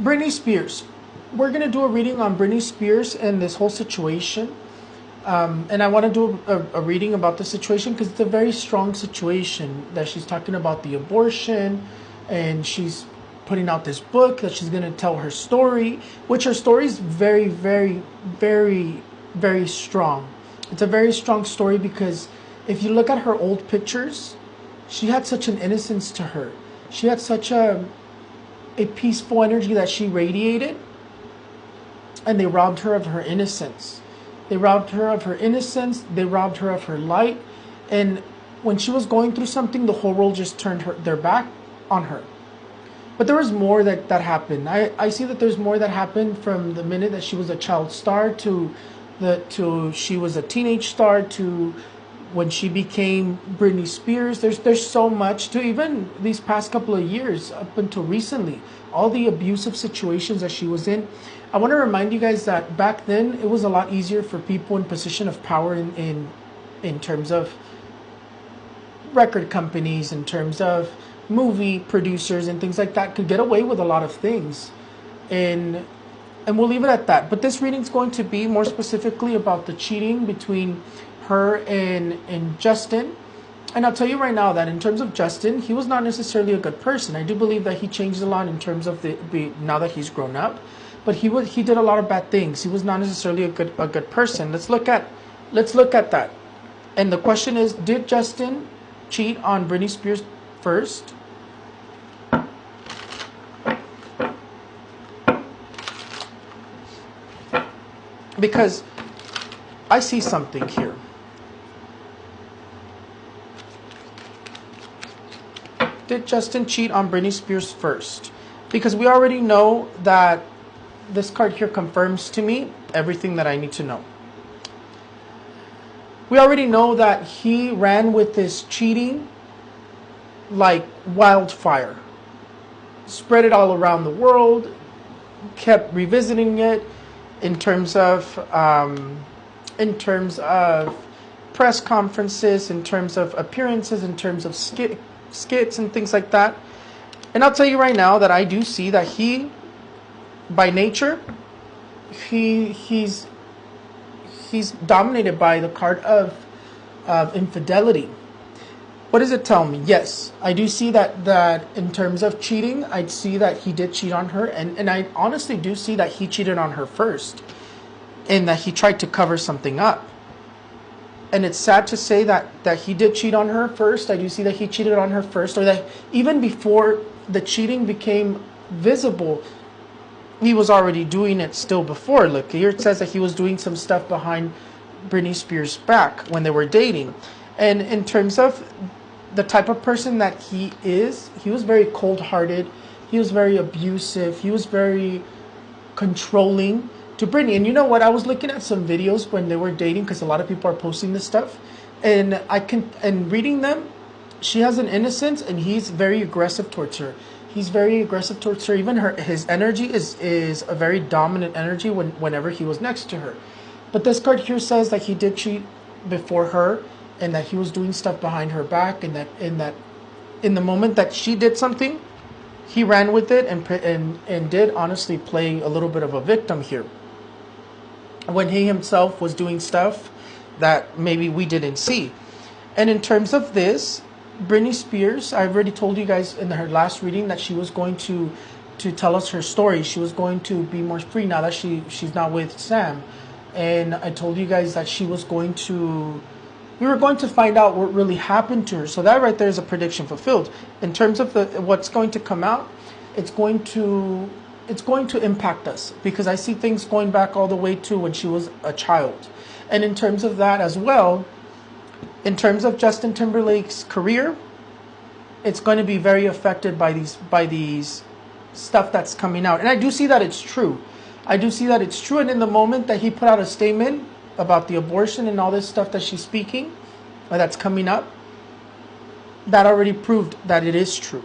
Britney Spears. We're going to do a reading on Britney Spears and this whole situation. And I want to do a reading about the situation because it's a very strong situation that she's talking about the abortion, and she's putting out this book that she's going to tell her story, which her story is very, very, very, very strong. It's a very strong story because if you look at her old pictures, she had such an innocence to her. She had such a peaceful energy that she radiated, and they robbed her of her innocence. They robbed her of her innocence. They robbed her of her light. And when she was going through something, the whole world just turned their back on her. But there was more that happened. I see that there's more that happened from the minute that she was a child star to she was a teenage star to when she became Britney Spears. There's so much to even these past couple of years up until recently. All the abusive situations that she was in. I want to remind you guys that back then it was a lot easier for people in position of power in terms of record companies, in terms of movie producers and things like that, could get away with a lot of things. And we'll leave it at that. But this reading is going to be more specifically about the cheating between her and Justin. And I'll tell you right now that in terms of Justin, he was not necessarily a good person. I do believe that he changed a lot in terms of now that he's grown up. But he did a lot of bad things. He was not necessarily a good person. Let's look at that. And the question is, did Justin cheat on Britney Spears first? Because I see something here. Did Justin cheat on Britney Spears first? Because we already know that this card here confirms to me everything that I need to know. We already know that he ran with this cheating like wildfire. Spread it all around the world, kept revisiting it in terms of press conferences, in terms of appearances, in terms of skits and things like that. And I'll tell you right now that I do see that he, by nature, he's dominated by the card of infidelity. What does it tell me? Yes, I do see that in terms of cheating, I see that he did cheat on her, and I honestly do see that he cheated on her first, and that he tried to cover something up. And it's sad to say that he did cheat on her first. I do see that he cheated on her first, or that even before the cheating became visible, he was already doing it still before. Look, here it says that he was doing some stuff behind Britney Spears' back when they were dating. And in terms of the type of person that he is, he was very cold-hearted. He was very abusive. He was very controlling to Britney. And you know what? I was looking at some videos when they were dating, because a lot of people are posting this stuff. And reading them, she has an innocence, and he's very aggressive towards her. He's very aggressive towards her. Even his energy is a very dominant energy whenever he was next to her. But this card here says that he did cheat before her, and that he was doing stuff behind her back, and that in the moment that she did something, he ran with it and did honestly play a little bit of a victim here, when he himself was doing stuff that maybe we didn't see. And in terms of this, Britney Spears, I already told you guys in her last reading that she was going to tell us her story. She was going to be more free now that she's not with Sam. And I told you guys that we were going to find out what really happened to her. So that right there is a prediction fulfilled. In terms of what's going to come out, it's going to impact us, because I see things going back all the way to when she was a child. And in terms of that as well, in terms of Justin Timberlake's career, it's going to be very affected by these stuff that's coming out. And I do see that it's true. And in the moment that he put out a statement about the abortion and all this stuff that she's speaking, or that's coming up, that already proved that it is true.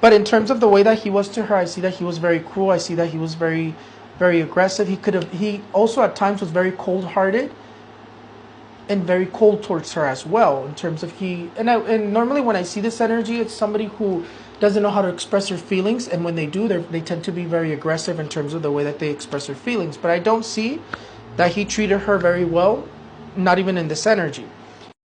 But in terms of the way that he was to her, I see that he was very cruel. I see that he was very, very aggressive. He also at times was very cold-hearted and very cold towards her as well. In terms of and normally when I see this energy, it's somebody who doesn't know how to express her feelings, and when they do, they tend to be very aggressive in terms of the way that they express their feelings. But I don't see that he treated her very well, not even in this energy.